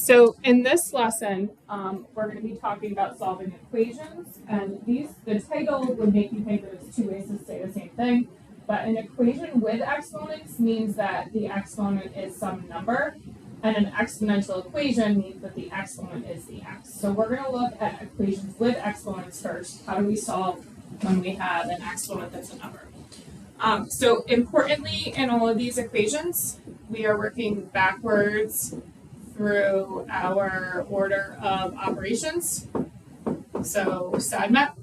So in this lesson, we're going to be talking about solving equations, and the title would make you think there's two ways to say the same thing, but an equation with exponents means that the exponent is some number, and an exponential equation means that the exponent is the x. So we're going to look at equations with exponents first. How do we solve when we have an exponent that's a number? So importantly, in all of these equations, we are working backwards through our order of operations. So side map.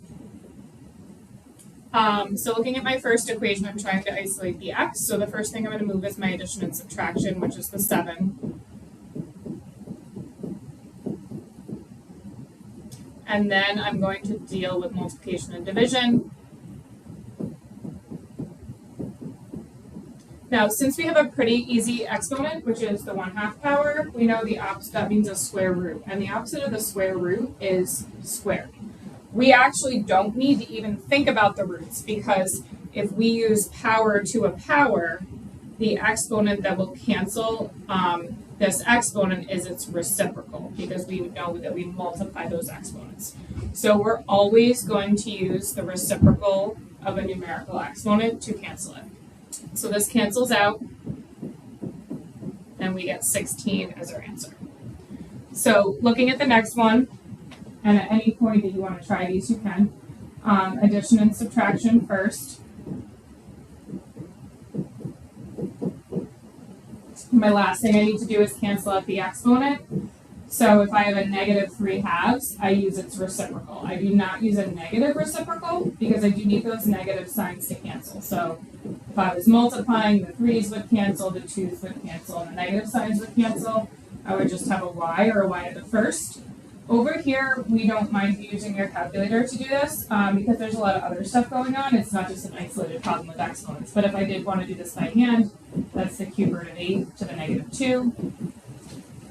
So looking at my first equation, I'm trying to isolate the x. So the first thing I'm going to move is my addition and subtraction, which is the 7. And then I'm going to deal with multiplication and division. Now, since we have a pretty easy exponent, which is the 1/2 power, we know the opposite, that means a square root. And the opposite of the square root is squared. We actually don't need to even think about the roots, because if we use power to a power, the exponent that will cancel this exponent is its reciprocal, because we know that we multiply those exponents. So we're always going to use the reciprocal of a numerical exponent to cancel it. So this cancels out, and we get 16 as our answer. So looking at the next one, and at any point that you want to try these, you can. Addition and subtraction first. My last thing I need to do is cancel out the exponent. So if I have a -3/2, I use its reciprocal. I do not use a negative reciprocal because I do need those negative signs to cancel. So if I was multiplying, the 3's would cancel, the 2's would cancel, and the negative signs would cancel. I would just have a y or a y to the first. Over here, we don't mind using your calculator to do this because there's a lot of other stuff going on. It's not just an isolated problem with exponents. But if I did want to do this by hand, that's the cube root of 8 to the -2.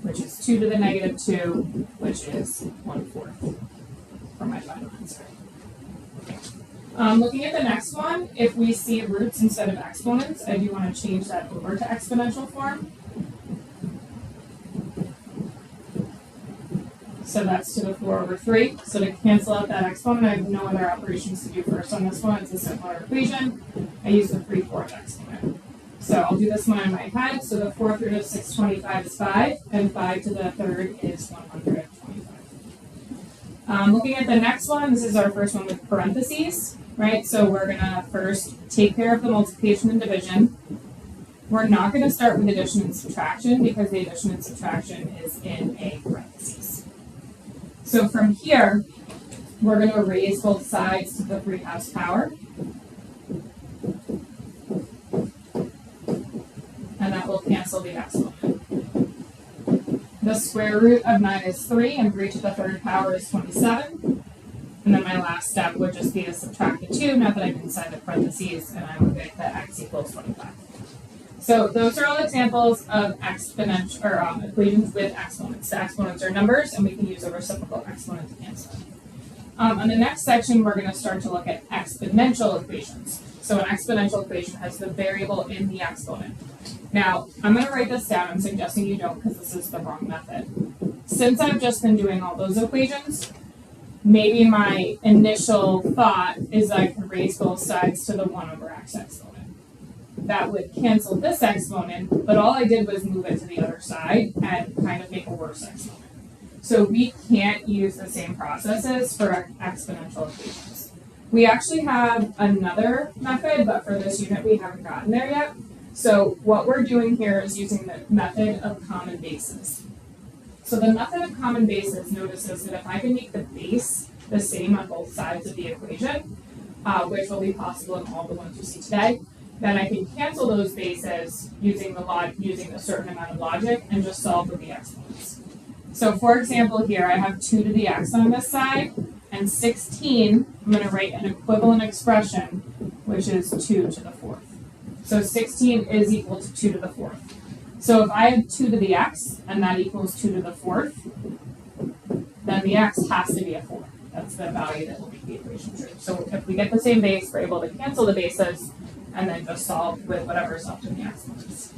Which is 2 to the -2, which is 1/4 for my final answer. Looking at the next one, if we see roots instead of exponents, I do want to change that over to exponential form. So that's to the 4/3. So to cancel out that exponent, I have no other operations to do first on this one. It's a simpler equation. I use the 3/4 exponent. So I'll do this one in my head. So the 4th root of 625 is 5, and 5 to the 3rd is 125. Looking at the next one, this is our first one with parentheses, right? So we're going to first take care of the multiplication and division. We're not going to start with addition and subtraction because the addition and subtraction is in a parentheses. So from here, we're going to raise both sides to the 3/2 power. And that will cancel the exponent. The square root of 9 is 3, and 3 to the 3rd power is 27. And then my last step would just be to subtract the 2, now that I'm inside the parentheses, and I will get that x equals 25. So those are all examples of exponential or equations with exponents. The exponents are numbers, and we can use a reciprocal exponent to cancel it. On the next section, we're going to start to look at exponential equations. So an exponential equation has the variable in the exponent. Now, I'm going to write this down. I'm suggesting you don't because this is the wrong method. Since I've just been doing all those equations, maybe my initial thought is I can raise both sides to the 1/x exponent. That would cancel this exponent, but all I did was move it to the other side and kind of make a worse exponent. So we can't use the same processes for exponential equations. We actually have another method, but for this unit we haven't gotten there yet. So what we're doing here is using the method of common bases. So the method of common bases notices that if I can make the base the same on both sides of the equation, which will be possible in all the ones you see today, then I can cancel those bases using a certain amount of logic and just solve with the exponents. So for example here, I have 2 to the x on this side, and 16, I'm going to write an equivalent expression, which is 2 to the 4th. So 16 is equal to 2 to the 4th. So if I have 2 to the x, and that equals 2 to the 4th, then the x has to be a 4. That's the value that will make the equation true. So if we get the same base, we're able to cancel the bases, and then just solve with whatever's left in the exponents.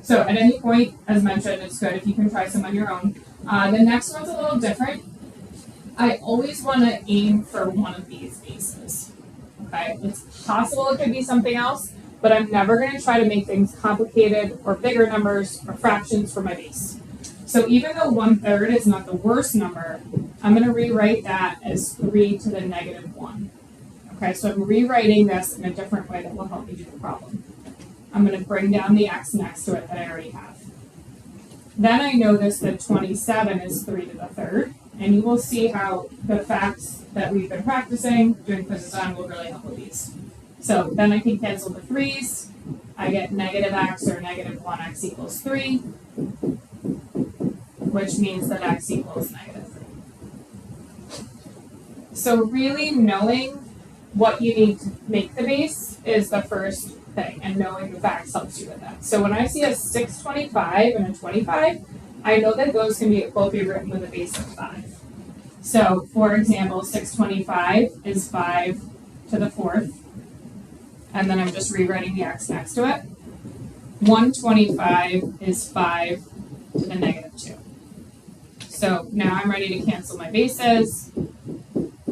So at any point, as mentioned, it's good if you can try some on your own. The next one's a little different. I always want to aim for one of these bases. Okay, it's possible it could be something else, but I'm never going to try to make things complicated or bigger numbers or fractions for my base. So even though 1/3 is not the worst number, I'm going to rewrite that as 3 to the negative 1. Okay, so I'm rewriting this in a different way that will help me do the problem. I'm going to bring down the x next to it that I already have. Then I notice that 27 is 3 to the 3rd, and you will see how the facts that we've been practicing doing quizzes on will really help with these. So then I can cancel the 3's. I get negative x or negative 1x equals 3, which means that x equals negative 3. So really knowing what you need to make the base is the first thing, and knowing the facts helps you with that. So when I see a 625 and a 25, I know that those can both be written with a base of 5. So for example, 625 is 5 to the 4th, and then I'm just rewriting the x next to it. 125 is 5 to the negative 2. So now I'm ready to cancel my bases.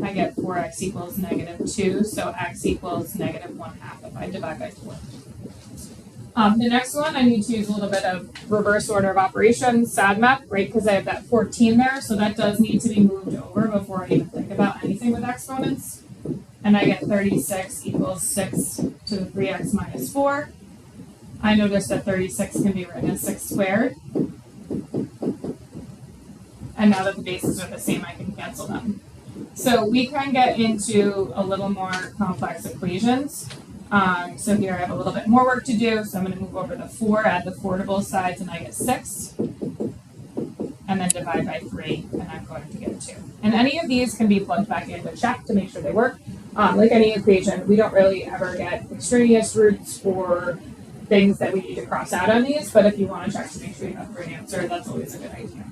I get 4x equals negative 2, so x equals negative 1/2 if I divide by 4. The next one, I need to use a little bit of reverse order of operations, SADMAP, right, because I have that 14 there, so that does need to be moved over before I even think about anything with exponents. And I get 36 equals 6 to the 3x minus 4. I notice that 36 can be written as 6 squared. And now that the bases are the same, I can cancel them. So we can get into a little more complex equations. So here I have a little bit more work to do. So I'm going to move over to 4, add the 4 to both sides, and I get 6. And then divide by 3, and I'm going to get 2. And any of these can be plugged back in to check to make sure they work. Like any equation, we don't really ever get extraneous roots or things that we need to cross out on these, but if you want to check to make sure you have the right answer, that's always a good idea.